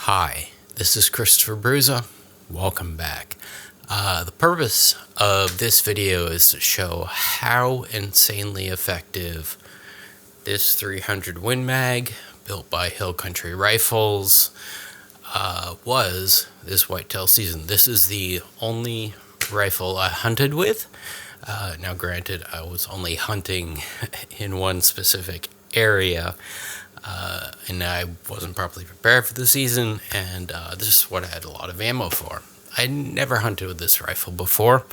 Hi, this is Christopher Bruza. Welcome back. The purpose of this video is to show how insanely effective this 300 Win Mag, built by Hill Country Rifles, was this whitetail season. This is the only rifle I hunted with. Now granted, I was only hunting in one specific area, and I wasn't properly prepared for the season, and this is what I had a lot of ammo for. I never hunted with this rifle before.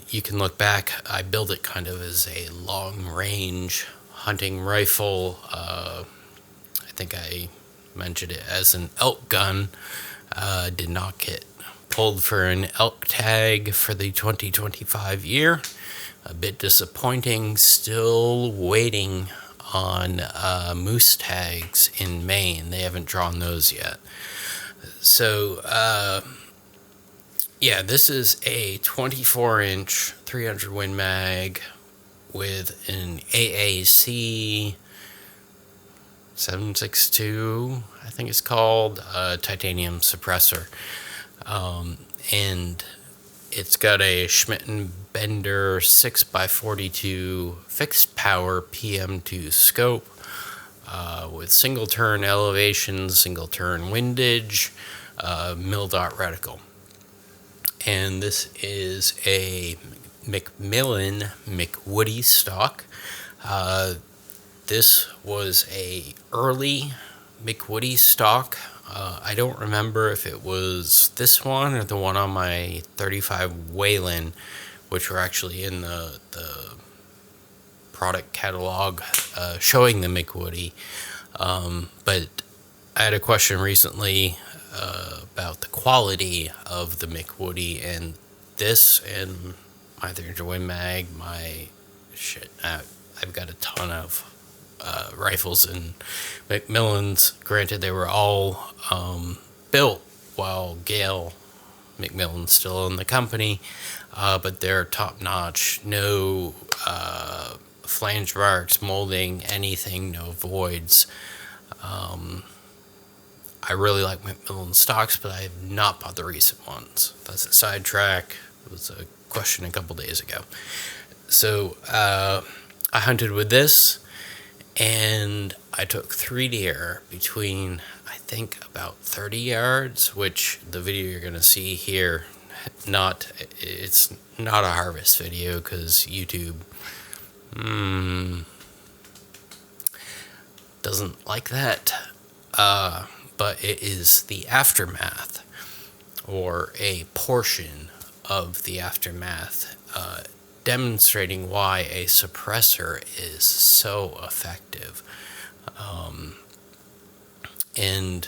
You can look back, I built it kind of as a long-range hunting rifle. I think I mentioned it as an elk gun. Did not get pulled for an elk tag for the 2025 year. A bit disappointing, still waiting on moose tags in Maine. They haven't drawn those yet. So, yeah, this is a 24-inch 300 Win Mag with an AAC 762, I think it's called, titanium suppressor. And it's got a Schmidt Bender 6x42 fixed power PM2 scope with single turn elevation, single turn windage, mil-dot reticle. And this is a McWoody stock. This was a early McWoody stock. I don't remember if it was this one or the one on my 35 Wayland, which were actually in the product catalog showing the McWoody. But I had a question recently about the quality of the McWoody, and this and my 300 Win Mag, I've got a ton of rifles and McMillans. Granted, they were all built while Gail McMillan's still in the company, but they're top-notch. No flange marks, molding, anything, no voids. I really like McMillan stocks, but I have not bought the recent ones. That's a sidetrack. It was a question a couple days ago. So I hunted with this, and I took 3 deer between, I think, about 30 yards, which the video you're going to see here, it's not a harvest video because YouTube doesn't like that, but it is the aftermath, or a portion of the aftermath, demonstrating why a suppressor is so effective. And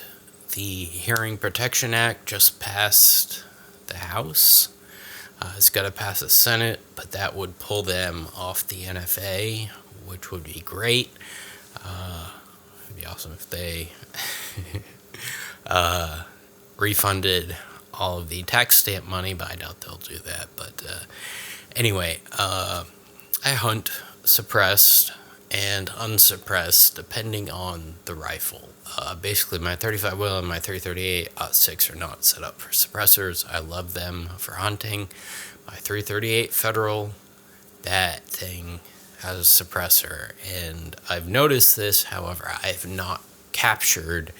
the Hearing Protection Act just passed the House. It's got to pass the Senate, but that would pull them off the NFA, which would be great. It'd be awesome if they refunded all of the tax stamp money, but I doubt they'll do that. But anyway, I hunt suppressed and unsuppressed depending on the rifle. Basically, my 35 Will and my 338-06 are not set up for suppressors. I love them for hunting. My 338 Federal, that thing has a suppressor, and I've noticed this. However, I have not captured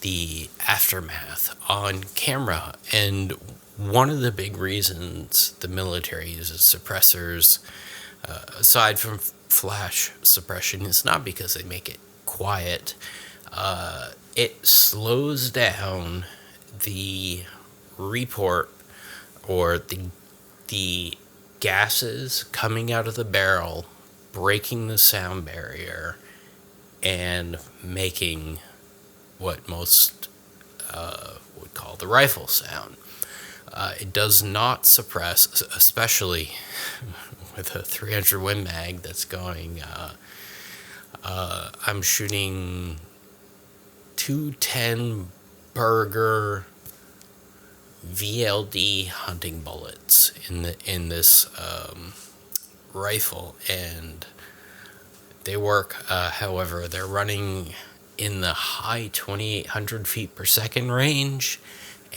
the aftermath on camera, and one of the big reasons the military uses suppressors, aside from flash suppression, is not because they make it quiet. It slows down the report, or the gases coming out of the barrel, breaking the sound barrier, and making what most would call the rifle sound. It does not suppress, especially with a 300 Win Mag that's going, I'm shooting 210 Burger VLD hunting bullets in this rifle, and they work. However, they're running in the high 2,800 feet per second range,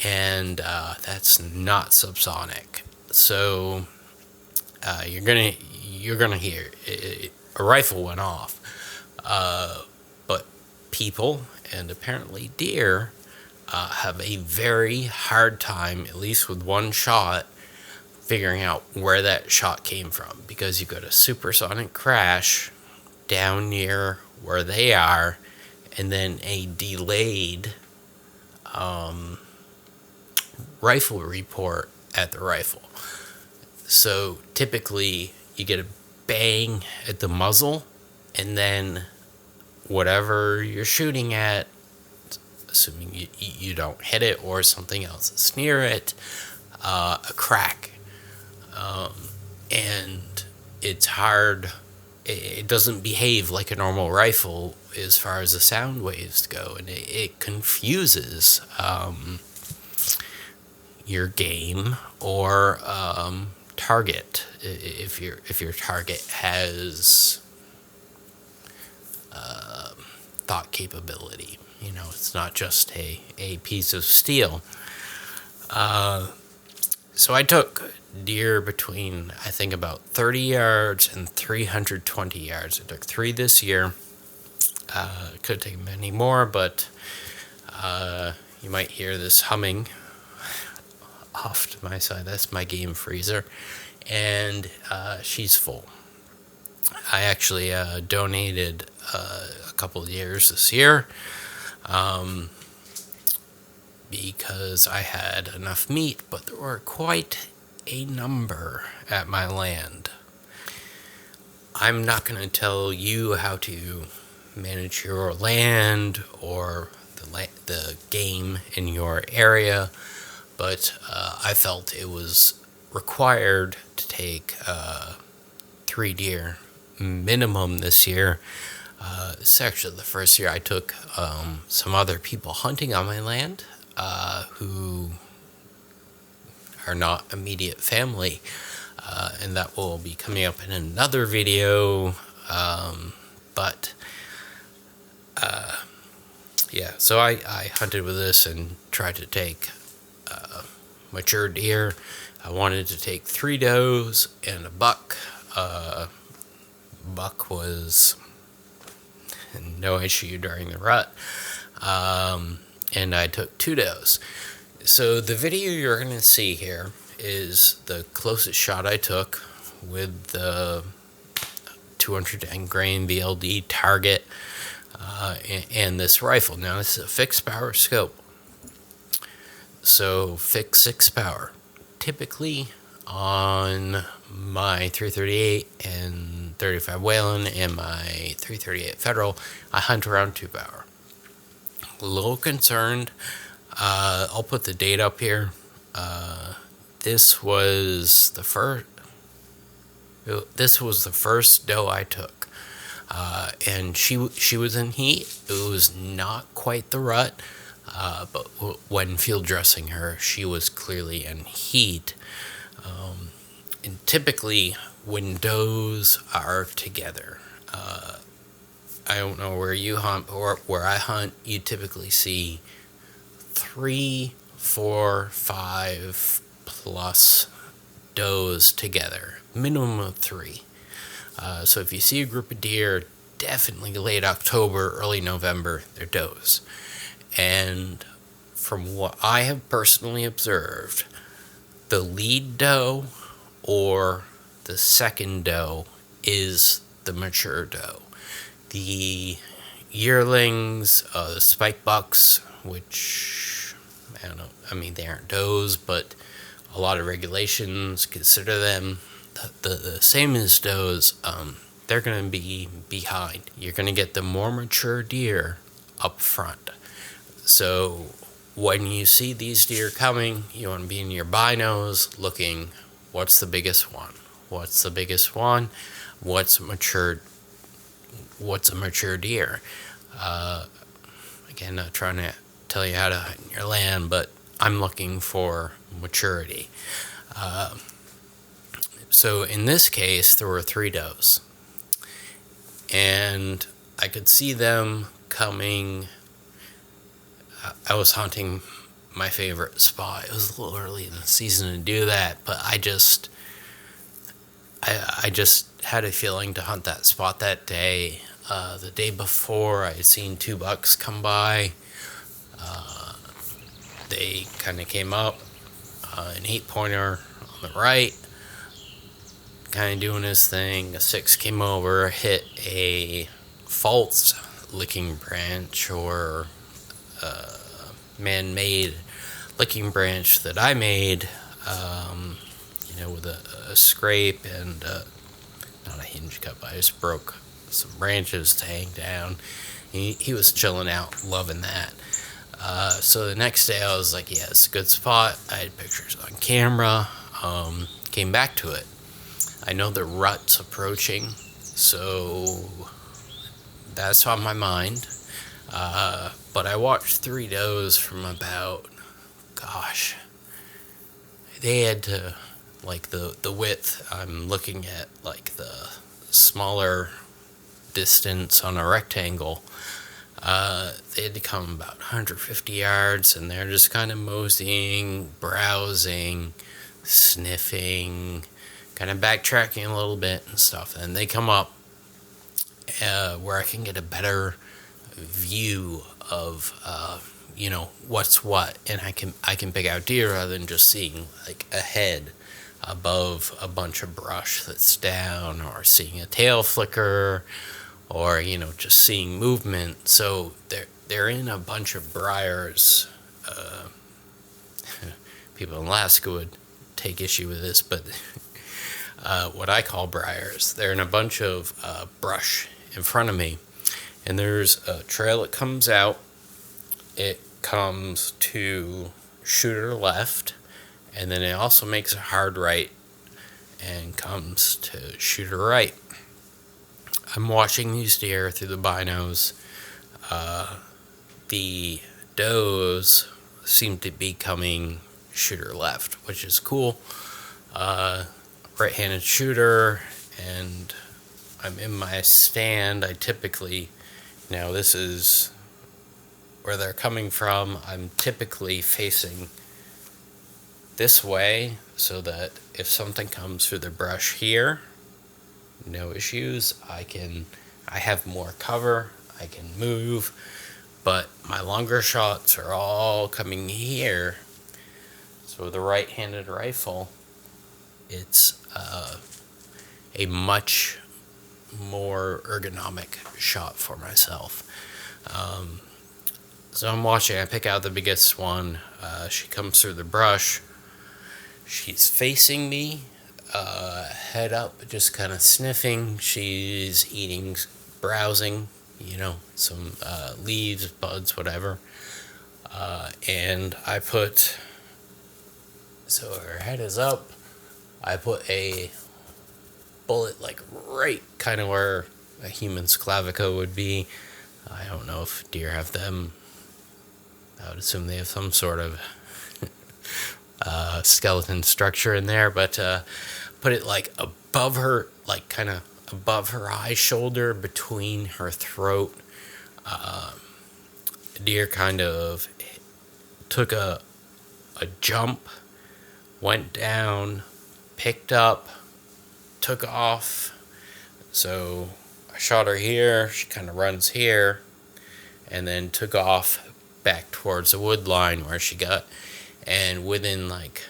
and that's not subsonic. So you're gonna hear a rifle went off, but people and apparently deer have a very hard time, at least with one shot, figuring out where that shot came from, because you've got a supersonic crash down near where they are, and then a delayed rifle report at the rifle. So typically you get a bang at the muzzle, and then whatever you're shooting at, assuming you don't hit it or something else is near it, a crack. And it's hard. It doesn't behave like a normal rifle as far as the sound waves go, and it confuses your game or target if your target has thought capability. You know, it's not just a piece of steel. So I took deer between, I think, about 30 yards and 320 yards. I took 3 this year. Could take many more, but you might hear this humming off to my side. That's my game freezer, and she's full. I actually donated a couple of deers this year because I had enough meat, but there were quite a number at my land. I'm not going to tell you how to manage your land or the game in your area, but I felt it was required to take 3 deer minimum this year. It's actually the first year I took some other people hunting on my land who are not immediate family, and that will be coming up in another video. Yeah, so I hunted with this and tried to take mature deer. I wanted to take 3 does and a buck. Buck was no issue during the rut, and I took 2 does. So the video you're going to see here is the closest shot I took with the 210 grain BLD target and this rifle. Now this is a fixed power scope, so fixed 6 power. Typically on my 338 and 35 Whelen and my 338 Federal, I hunt around 2 power. A little concerned. I'll put the date up here. This was the first doe I took, and she was in heat. It was not quite the rut, but when field dressing her, she was clearly in heat. And typically, when does are together, I don't know where you hunt, or where I hunt, you typically see 3, 4, 5 plus does together, minimum of 3. So if you see a group of deer, definitely late October, early November, they're does. And from what I have personally observed, the lead doe or the second doe is the mature doe. The yearlings, the spike bucks, which, I don't know, I mean, they aren't does, but a lot of regulations consider them the same as does. They're going to be behind. You're going to get the more mature deer up front. So when you see these deer coming, you want to be in your binos looking, what's the biggest one? What's the biggest one? What's a mature deer? Again, not trying to tell you how to hunt your land, but I'm looking for maturity. So in this case, there were 3 does, and I could see them coming. I was hunting my favorite spot. It was a little early in the season to do that, but I just had a feeling to hunt that spot that day. The day before, I had seen 2 bucks come by. They kind of came up, an 8-pointer on the right, kind of doing his thing. A 6 came over, hit a false licking branch or man-made licking branch that I made, with a scrape and not a hinge cut, but I just broke some branches to hang down. He was chilling out, loving that. So the next day I was like, yeah, it's a good spot. I had pictures on camera. Came back to it. I know the rut's approaching, so that's on my mind. But I watched 3 does from about, they had to, like the width, I'm looking at like the smaller distance on a rectangle. They had to come about 150 yards, and they're just kind of moseying, browsing, sniffing, kind of backtracking a little bit and stuff. And they come up where I can get a better view of what's what, and I can pick out deer rather than just seeing like a head above a bunch of brush that's down, or seeing a tail flicker, or just seeing movement. So they're in a bunch of briars. People in Alaska would take issue with this, but what I call briars, they're in a bunch of brush in front of me, and there's a trail that comes out. It comes to shooter left, and then it also makes a hard right and comes to shooter right. I'm watching these deer through the binos. The does seem to be coming shooter left, which is cool. Right-handed shooter, and I'm in my stand. I typically, this is where they're coming from. I'm typically facing this way so that if something comes through the brush here, no issues. I have more cover. I can move, but my longer shots are all coming here. So with a right-handed rifle, it's a much more ergonomic shot for myself. So I'm watching. I pick out the biggest one. She comes through the brush. She's facing me, head up, just kind of sniffing. She's eating, browsing, some leaves, buds, whatever. And I put, so her head is up. I put a bullet like right kind of where a human's clavicle would be. I don't know if deer have them. I would assume they have some sort of skeleton structure in there, but put it like above her, like kind of above her eye shoulder, between her throat. Deer kind of took a jump, went down, picked up, took off. So I shot her here. She kind of runs here, and then took off back towards the wood line where she got. And within like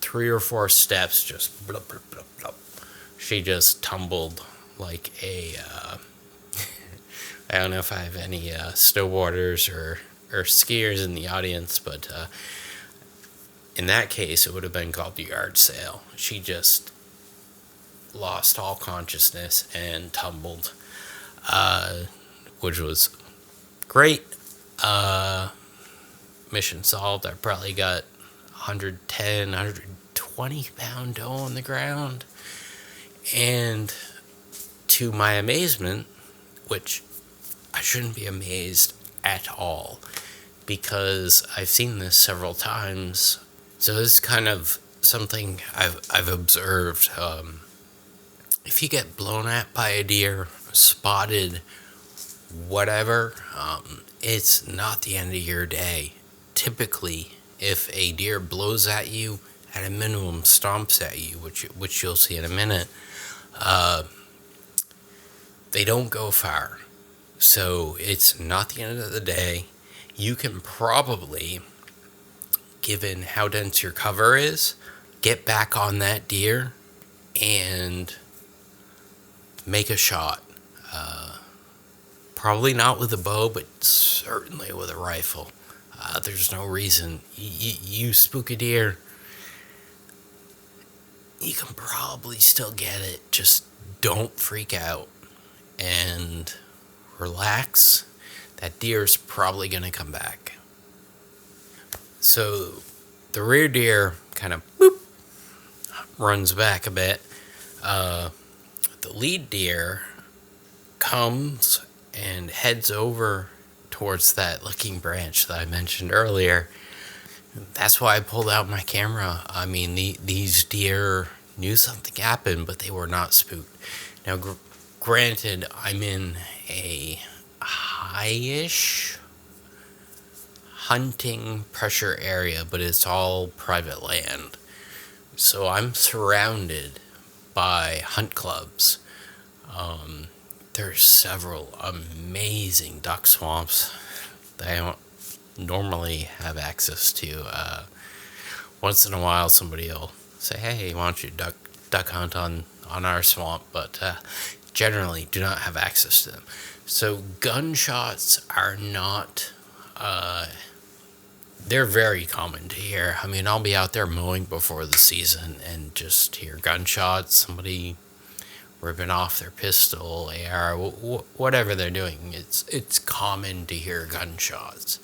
3 or 4 steps, just blub, blub, blub, blub, she just tumbled like a, I don't know if I have any snowboarders or skiers in the audience, but in that case, it would have been called the yard sale. She just lost all consciousness and tumbled, which was great. Mission solved. I probably got 110, 120 pound doe on the ground. And to my amazement, which I shouldn't be amazed at all, because I've seen this several times. So this is kind of something I've observed. If you get blown at by a deer, spotted whatever, it's not the end of your day. Typically, if a deer blows at you, at a minimum stomps at you, which you'll see in a minute, they don't go far. So it's not the end of the day. You can probably, given how dense your cover is, get back on that deer and make a shot. Probably not with a bow, but certainly with a rifle. There's no reason. You spook a deer, you can probably still get it. Just don't freak out and relax. That deer's probably going to come back. So the rear deer kind of boop, runs back a bit. The lead deer comes and heads over towards that licking branch that I mentioned earlier. That's why I pulled out my camera. I mean, these deer knew something happened, but they were not spooked. Now, granted, I'm in a high-ish hunting pressure area, but it's all private land. So I'm surrounded by hunt clubs. There's several amazing duck swamps that I don't normally have access to. Once in a while, somebody will say, "Hey, why don't you duck hunt on our swamp?" But generally, do not have access to them. So gunshots are not. They're very common to hear. I mean, I'll be out there mowing before the season and just hear gunshots. Somebody ripping off their pistol, AR, whatever they're doing. It's common to hear gunshots.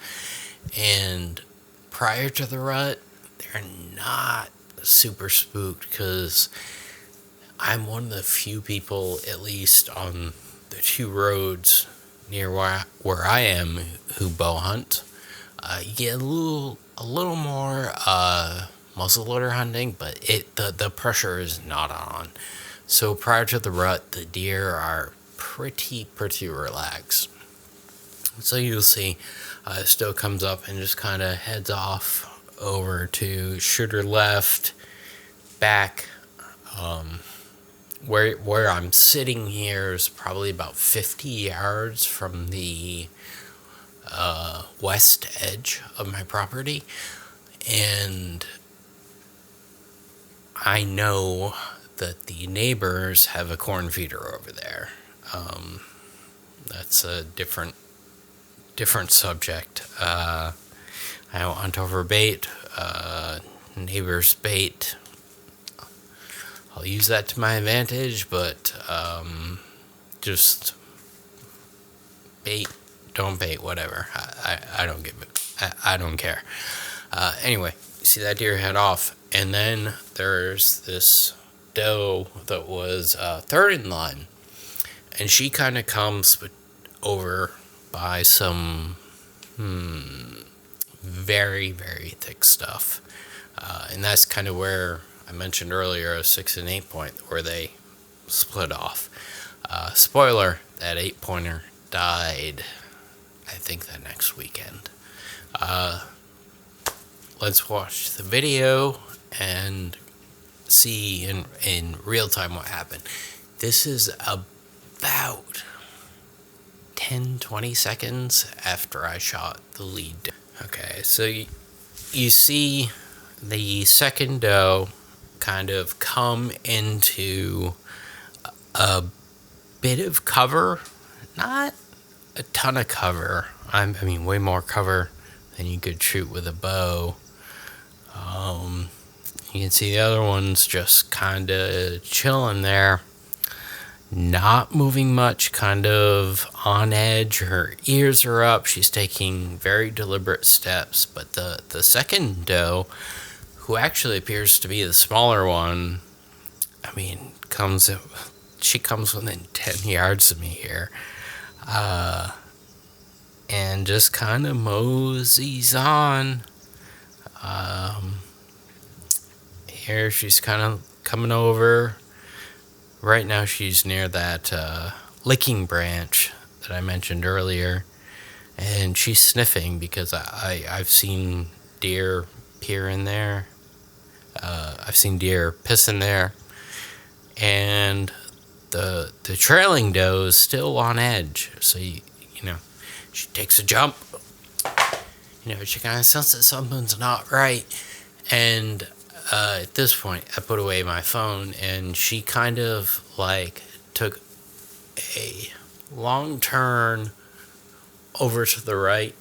And prior to the rut, they're not super spooked because I'm one of the few people, at least on the two roads near where I am, who bow hunt. You get a little more muzzleloader hunting, but the pressure is not on. So prior to the rut, the deer are pretty relaxed. So you'll see Stowe comes up and just kind of heads off over to shooter left, back. Where I'm sitting here is probably about 50 yards from the west edge of my property, and I know that the neighbors have a corn feeder over there. That's a different subject. I don't hunt over bait, neighbor's bait. I'll use that to my advantage, but just bait, don't bait, whatever. I don't give it. I don't care. Anyway, you see that deer head off, and then there's this doe that was third in line, and she kind of comes over by some very thick stuff, and that's kind of where I mentioned earlier a 6 and 8 point where they split off. Spoiler, that 8-pointer died, I think, that next weekend. Let's watch the video and see in real time what happened. This is about 10-20 seconds after I shot the lead. Okay, so you see the second doe kind of come into a bit of cover, not a ton of cover. I mean, way more cover than you could shoot with a bow. You can see the other one's just kind of chilling there, not moving much, kind of on edge. Her ears are up. She's taking very deliberate steps. But the second doe, who actually appears to be the smaller one, I mean, she comes within 10 yards of me here, and just kind of moseys on. Here she's kind of coming over. Right now she's near that licking branch that I mentioned earlier, and she's sniffing because I've seen deer peer in there. I've seen deer piss in there, and the trailing doe is still on edge. So you know, she takes a jump. You know, she kind of senses something's not right, and at this point, I put away my phone, and she kind of like took a long turn over to the right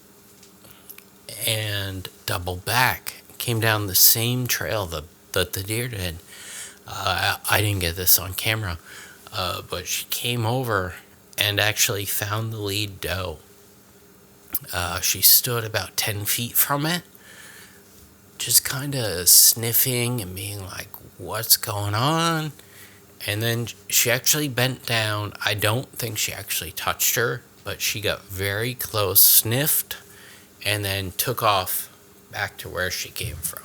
and doubled back. Came down the same trail that the deer did. I didn't get this on camera, but she came over and actually found the lead doe. She stood about 10 feet from it, just kind of sniffing and being like, what's going on? And then she actually bent down. I don't think she actually touched her, but she got very close, sniffed, and then took off back to where she came from.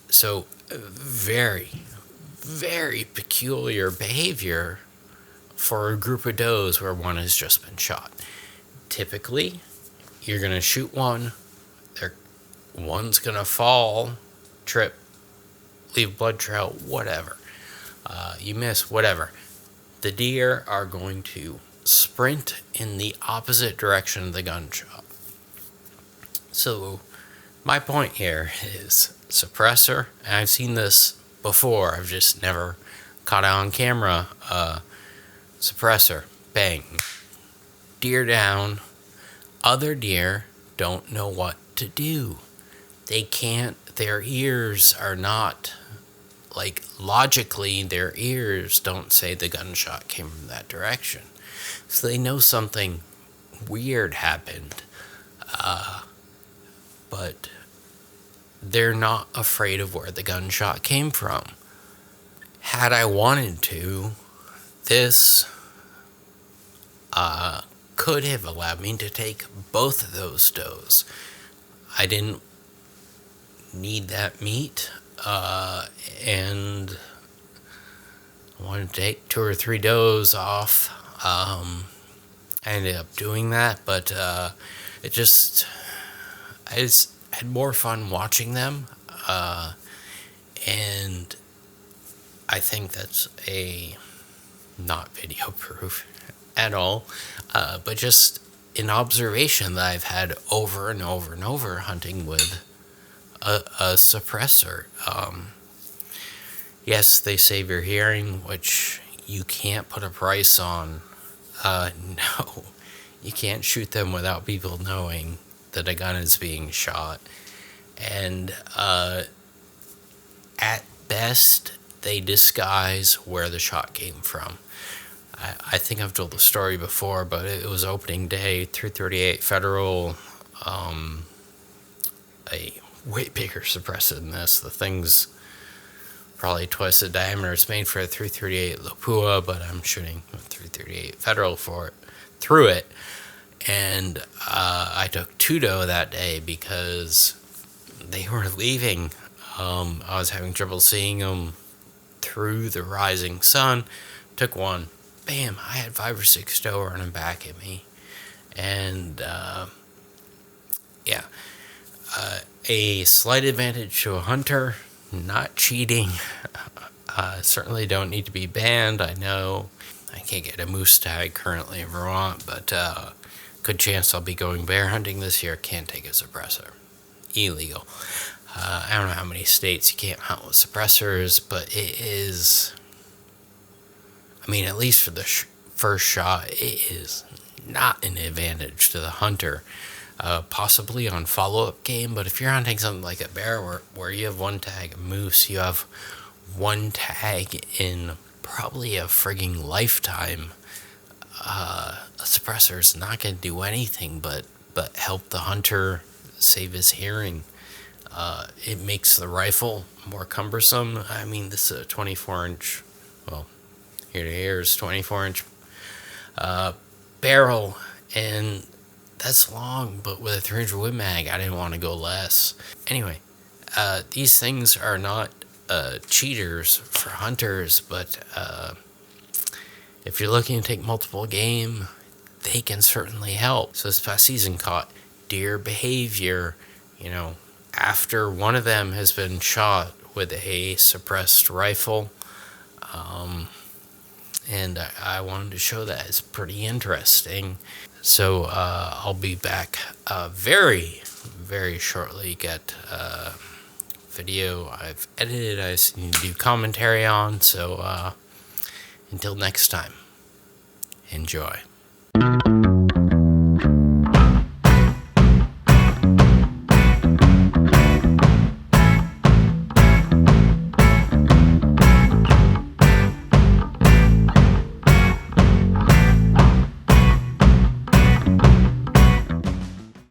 So very, very peculiar behavior for a group of does where one has just been shot. Typically, you're going to shoot one, one's going to fall, trip, leave blood trail, whatever. You miss, whatever. The deer are going to sprint in the opposite direction of the gunshot. So, my point here is suppressor, and I've seen this before, I've just never caught it on camera. Suppressor, bang, deer down. Other deer don't know what to do. They can't, their ears are not, like, logically, their ears don't say the gunshot came from that direction. So they know something weird happened. But they're not afraid of where the gunshot came from. Had I wanted to, this could have allowed me to take both of those does. I didn't need that meat, and I wanted to take 2 or 3 does off. I ended up doing that, but I just had more fun watching them, and I think that's not video proof at all, but just an observation that I've had over and over and over hunting with a suppressor. Yes, they save your hearing, which you can't put a price on. No, you can't shoot them without people knowing that a gun is being shot. And at best, they disguise where the shot came from. I think I've told the story before, but it was opening day, 338 Federal, a way bigger suppressor than this. The thing's probably twice the diameter. It's made for a 338 Lapua, but I'm shooting a 338 Federal for it, through it. And I took 2 doe that day because they were leaving. I was having trouble seeing them through the rising sun. Took one. Bam, I had 5 or 6 doe running back at me. And, a slight advantage to a hunter, not cheating. Certainly don't need to be banned. I know I can't get a moose tag currently in Vermont, but good chance I'll be going bear hunting this year. Can't take a suppressor. Illegal. I don't know how many states you can't hunt with suppressors, but it is... I mean, at least for the first shot, it is not an advantage to the hunter. Possibly on follow-up game, but if you're hunting something like a bear where you have 1 tag, a moose, you have 1 tag in probably a frigging lifetime, a suppressor is not going to do anything but help the hunter save his hearing. It makes the rifle more cumbersome. I mean, this is a 24-inch, well, here to here is 24-inch barrel, and that's long, but with a 300 Win Mag, I didn't want to go less. Anyway, these things are not cheaters for hunters, but if you're looking to take multiple game, they can certainly help. So this past season caught deer behavior, after one of them has been shot with a suppressed rifle. And I wanted to show that. It's pretty interesting. So I'll be back very, very shortly. Get video I've edited, I just need to do commentary on. So until next time, enjoy.